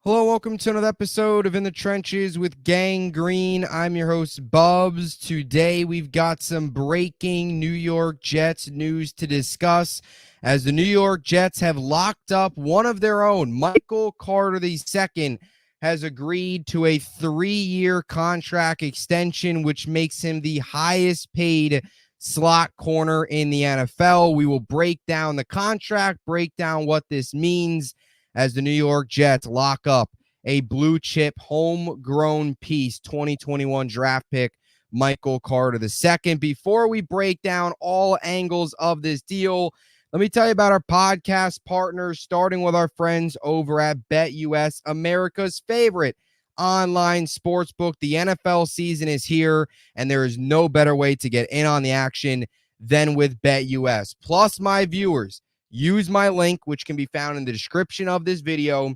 Hello, welcome to another episode of In the Trenches with Gang Green. I'm your host, Bubbs. Today, we've got some breaking New York Jets news to discuss as the New York Jets have locked up one of their own. Michael Carter II has agreed to a 3-year contract extension, which makes him the highest paid slot corner in the NFL. We will break down the contract, break down what this means as the New York Jets lock up a blue chip homegrown piece 2021 draft pick, Michael Carter II. Before we break down all angles of this deal, let me tell you about our podcast partners, starting with our friends over at BetUS, America's favorite online sportsbook. The NFL season is here, and there is no better way to get in on the action than with BetUS. Plus, my viewers, use my link, which can be found in the description of this video,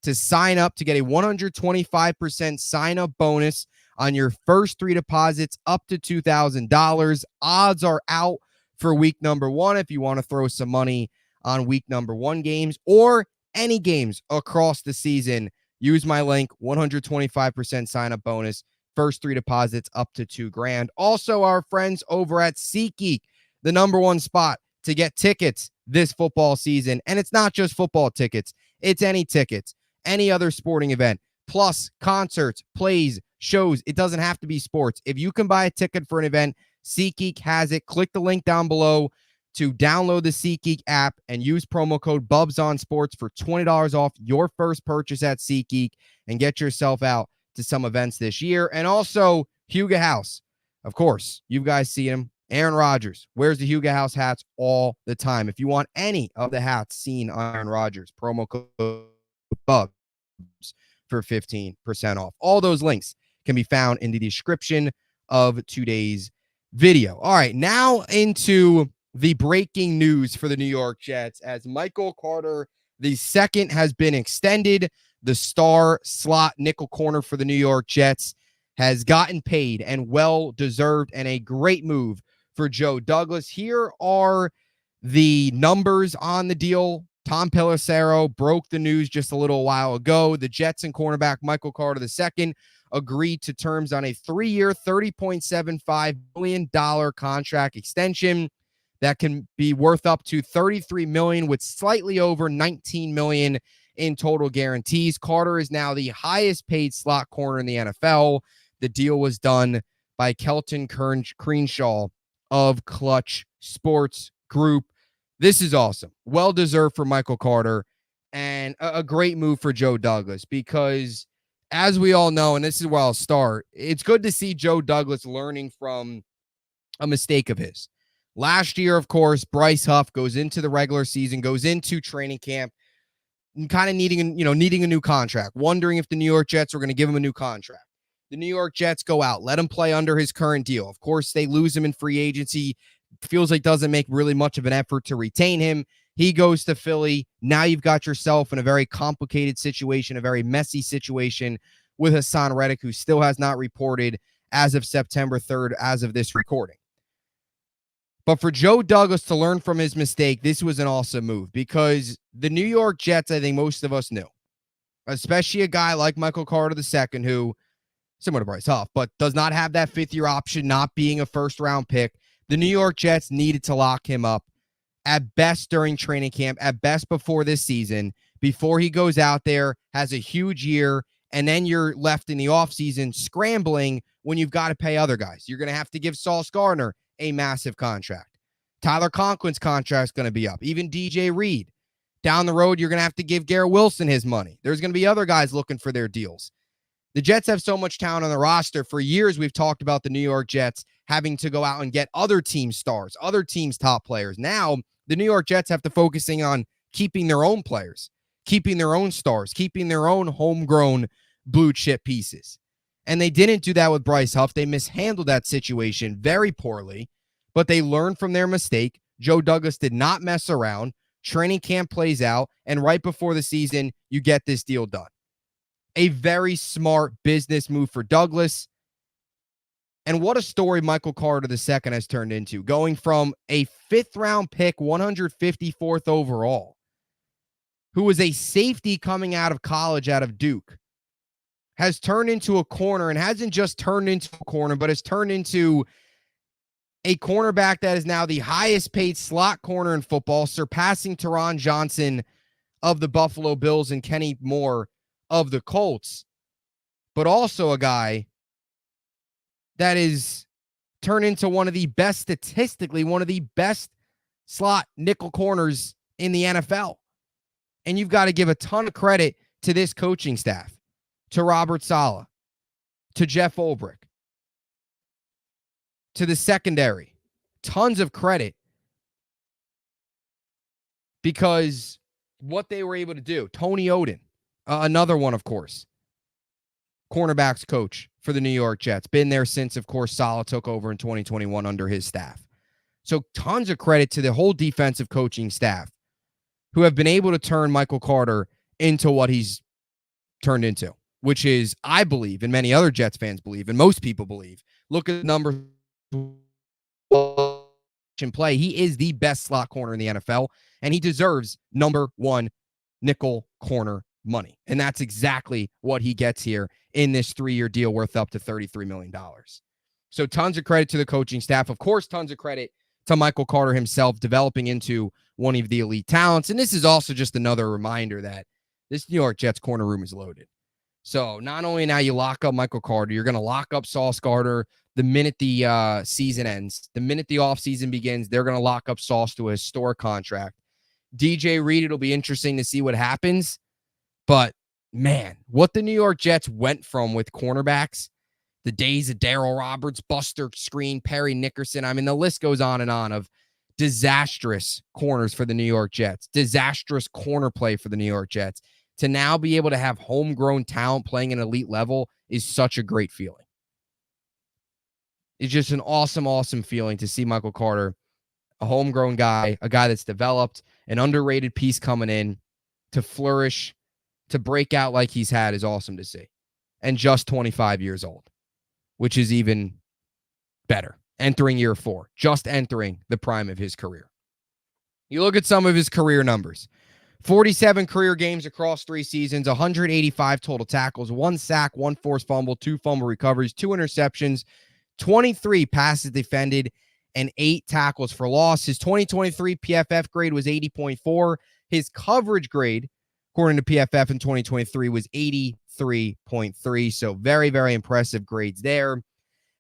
to sign up to get a 125% sign-up bonus on your first 3 deposits up to $2,000. Odds are out for week number 1 if you want to throw some money on week number 1 games or any games across the season. Use my link, 125% sign-up bonus, first 3 deposits up to $2,000. Also, our friends over at SeatGeek, the number 1 spot to get tickets this football season. And it's not just football tickets. It's any tickets, any other sporting event, plus concerts, plays, shows. It doesn't have to be sports. If you can buy a ticket for an event, SeatGeek has it. Click the link down below to download the SeatGeek app and use promo code BUBSONSPORTS for $20 off your first purchase at SeatGeek and get yourself out to some events this year. And also, Huga House. Of course, you guys see him. Aaron Rodgers wears the Huga House hats all the time. If you want any of the hats seen on Aaron Rodgers, promo code BUBS for 15% off. All those links can be found in the description of today's video. All right, now into the breaking news for the New York Jets as Michael Carter II has been extended. The star slot nickel corner for the New York Jets has gotten paid and well-deserved, and a great move for Joe Douglas. Here are the numbers on the deal. Tom Pelissero broke the news just a little while ago. The Jets and cornerback Michael Carter II agreed to terms on a 3-year, $30.75 million contract extension that can be worth up to $33 million with slightly over $19 million in total guarantees. Carter is now the highest paid slot corner in the NFL. The deal was done by Kelton Crenshaw of Clutch Sports Group. This is awesome. Well-deserved for Michael Carter and a great move for Joe Douglas because, as we all know, and this is where I'll start, it's good to see Joe Douglas learning from a mistake of his. Last year, of course, Bryce Huff goes into the regular season, goes into training camp, kind of needing a new contract, wondering if the New York Jets were going to give him a new contract. The New York Jets go out, let him play under his current deal. Of course, they lose him in free agency. Feels like doesn't make really much of an effort to retain him. He goes to Philly. Now you've got yourself in a very complicated situation, a very messy situation with Hassan Reddick, who still has not reported as of September 3rd, as of this recording. But for Joe Douglas to learn from his mistake, this was an awesome move because the New York Jets, I think most of us knew, especially a guy like Michael Carter II, who, similar to Bryce Huff, but does not have that 5th-year option, not being a first-round pick. The New York Jets needed to lock him up at best during training camp, at best before this season, before he goes out there, has a huge year, and then you're left in the offseason scrambling when you've got to pay other guys. You're going to have to give Sauce Gardner a massive contract. Tyler Conklin's contract is going to be up. Even DJ Reed. Down the road, you're going to have to give Garrett Wilson his money. There's going to be other guys looking for their deals. The Jets have so much talent on the roster. For years, we've talked about the New York Jets having to go out and get other teams' stars, other teams' top players. Now, the New York Jets have to focusing on keeping their own players, keeping their own stars, keeping their own homegrown blue chip pieces. And they didn't do that with Bryce Huff. They mishandled that situation very poorly, but they learned from their mistake. Joe Douglas did not mess around. Training camp plays out, and right before the season, you get this deal done. A very smart business move for Douglas. And what a story Michael Carter II has turned into, going from a 5th-round pick, 154th overall, who was a safety coming out of college out of Duke, has turned into a corner, and hasn't just turned into a corner, but has turned into a cornerback that is now the highest paid slot corner in football, surpassing Teron Johnson of the Buffalo Bills and Kenny Moore of the Colts, but also a guy that is turned into statistically, one of the best slot nickel corners in the NFL. And you've got to give a ton of credit to this coaching staff, to Robert Saleh, to Jeff Ulbrich, to the secondary. Tons of credit, because what they were able to do. Tony Oden, another one, of course, cornerbacks coach for the New York Jets. Been there since, of course, Saleh took over in 2021 under his staff. So tons of credit to the whole defensive coaching staff who have been able to turn Michael Carter into what he's turned into, which is, I believe, and many other Jets fans believe, and most people believe, look at the numbers in play. He is the best slot corner in the NFL, and he deserves number one nickel corner money. And that's exactly what he gets here in this 3-year deal worth up to $33 million. So tons of credit to the coaching staff. Of course, tons of credit to Michael Carter himself, developing into one of the elite talents. And this is also just another reminder that this New York Jets corner room is loaded. So not only now you lock up Michael Carter, you're going to lock up Sauce Gardner the minute the season ends. The minute the offseason begins, they're going to lock up Sauce to a historic contract. DJ Reed, it'll be interesting to see what happens. But, man, what the New York Jets went from with cornerbacks, the days of Darryl Roberts, Buster Screen, Perry Nickerson, I mean, the list goes on and on of disastrous corners for the New York Jets, disastrous corner play for the New York Jets. To now be able to have homegrown talent playing at an elite level is such a great feeling. It's just an awesome, awesome feeling to see Michael Carter, a homegrown guy, a guy that's developed, an underrated piece coming in to flourish, to break out like he's had is awesome to see. And just 25 years old, which is even better. Entering year 4, just entering the prime of his career. You look at some of his career numbers. 47 career games across 3 seasons, 185 total tackles, 1 sack, 1 forced fumble, 2 fumble recoveries, 2 interceptions, 23 passes defended, and 8 tackles for loss. His 2023 PFF grade was 80.4. His coverage grade, according to PFF in 2023, was 83.3. So very, very impressive grades there.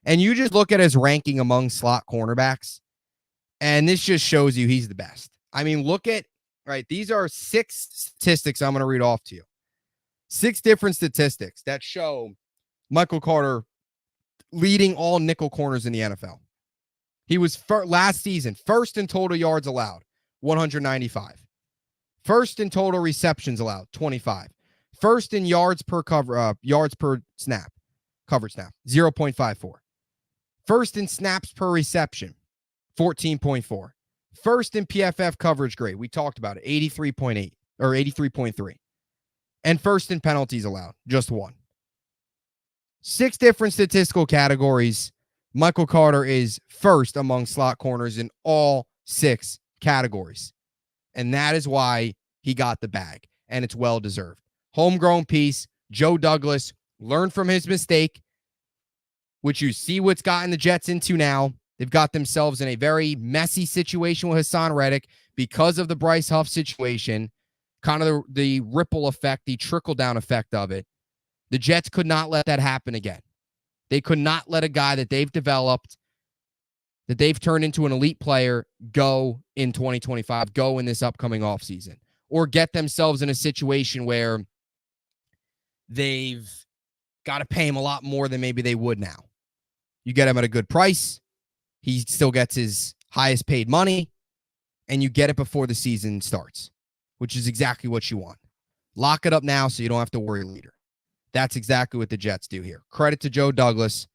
And you just look at his ranking among slot cornerbacks, and this just shows you he's the best. I mean, look at, right, these are 6 statistics I'm going to read off to you. 6 different statistics that show Michael Carter leading all nickel corners in the NFL. He was last season first in total yards allowed, 195. First in total receptions allowed, 25. First in yards per snap, coverage snap, 0.54. First in snaps per reception, 14.4. First in PFF coverage grade, we talked about it, 83.8 or 83.3. And first in penalties allowed, just 1. 6 different statistical categories. Michael Carter is first among slot corners in all 6 categories. And that is why he got the bag, and it's well-deserved. Homegrown piece, Joe Douglas, learned from his mistake, which you see what's gotten the Jets into now. They've got themselves in a very messy situation with Hassan Reddick because of the Bryce Huff situation, kind of the ripple effect, the trickle-down effect of it. The Jets could not let that happen again. They could not let a guy that they've developed, that they've turned into an elite player, go in 2025, go in this upcoming offseason, or get themselves in a situation where they've got to pay him a lot more than maybe they would now. You get him at a good price. He still gets his highest paid money, and you get it before the season starts, which is exactly what you want. Lock it up now so you don't have to worry later. That's exactly what the Jets do here. Credit to Joe Douglas,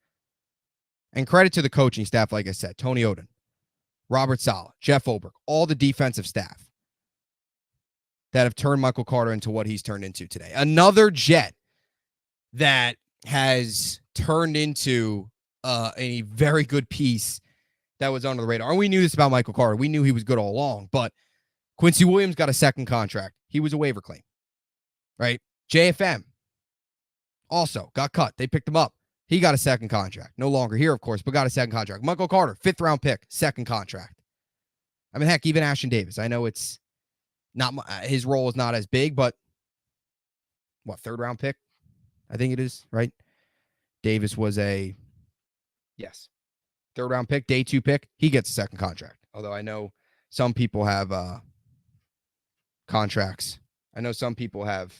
and credit to the coaching staff, like I said, Tony Oden, Robert Saleh, Jeff Ulbrich, all the defensive staff that have turned Michael Carter into what he's turned into today. Another Jet that has turned into a very good piece that was under the radar. And we knew this about Michael Carter. We knew he was good all along, but Quincy Williams got a second contract. He was a waiver claim, right? JFM also got cut. They picked him up. He got a second contract. No longer here, of course, but got a second contract. Michael Carter, 5th-round pick, second contract. I mean, heck, even Ashton Davis. I know it's not his role is not as big, but what, 3rd-round pick? I think it is, right? Davis was a, yes, 3rd-round pick, day 2 pick. He gets a second contract. Although I know some people have contracts. I know some people have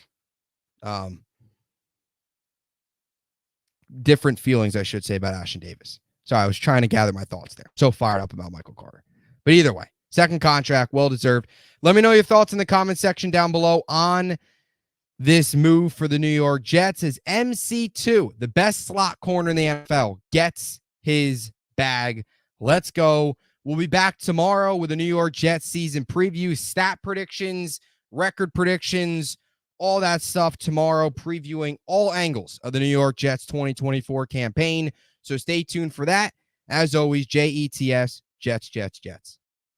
different feelings, I should say, about Ashton Davis. So I was trying to gather my thoughts there. So fired up about Michael Carter. But either way, second contract, well-deserved. Let me know your thoughts in the comment section down below on this move for the New York Jets as MC2, the best slot corner in the NFL, gets his bag. Let's go. We'll be back tomorrow with a New York Jets season preview, stat predictions, record predictions, all that stuff tomorrow, previewing all angles of the New York Jets 2024 campaign. So stay tuned for that. As always, JETS, Jets, Jets, Jets.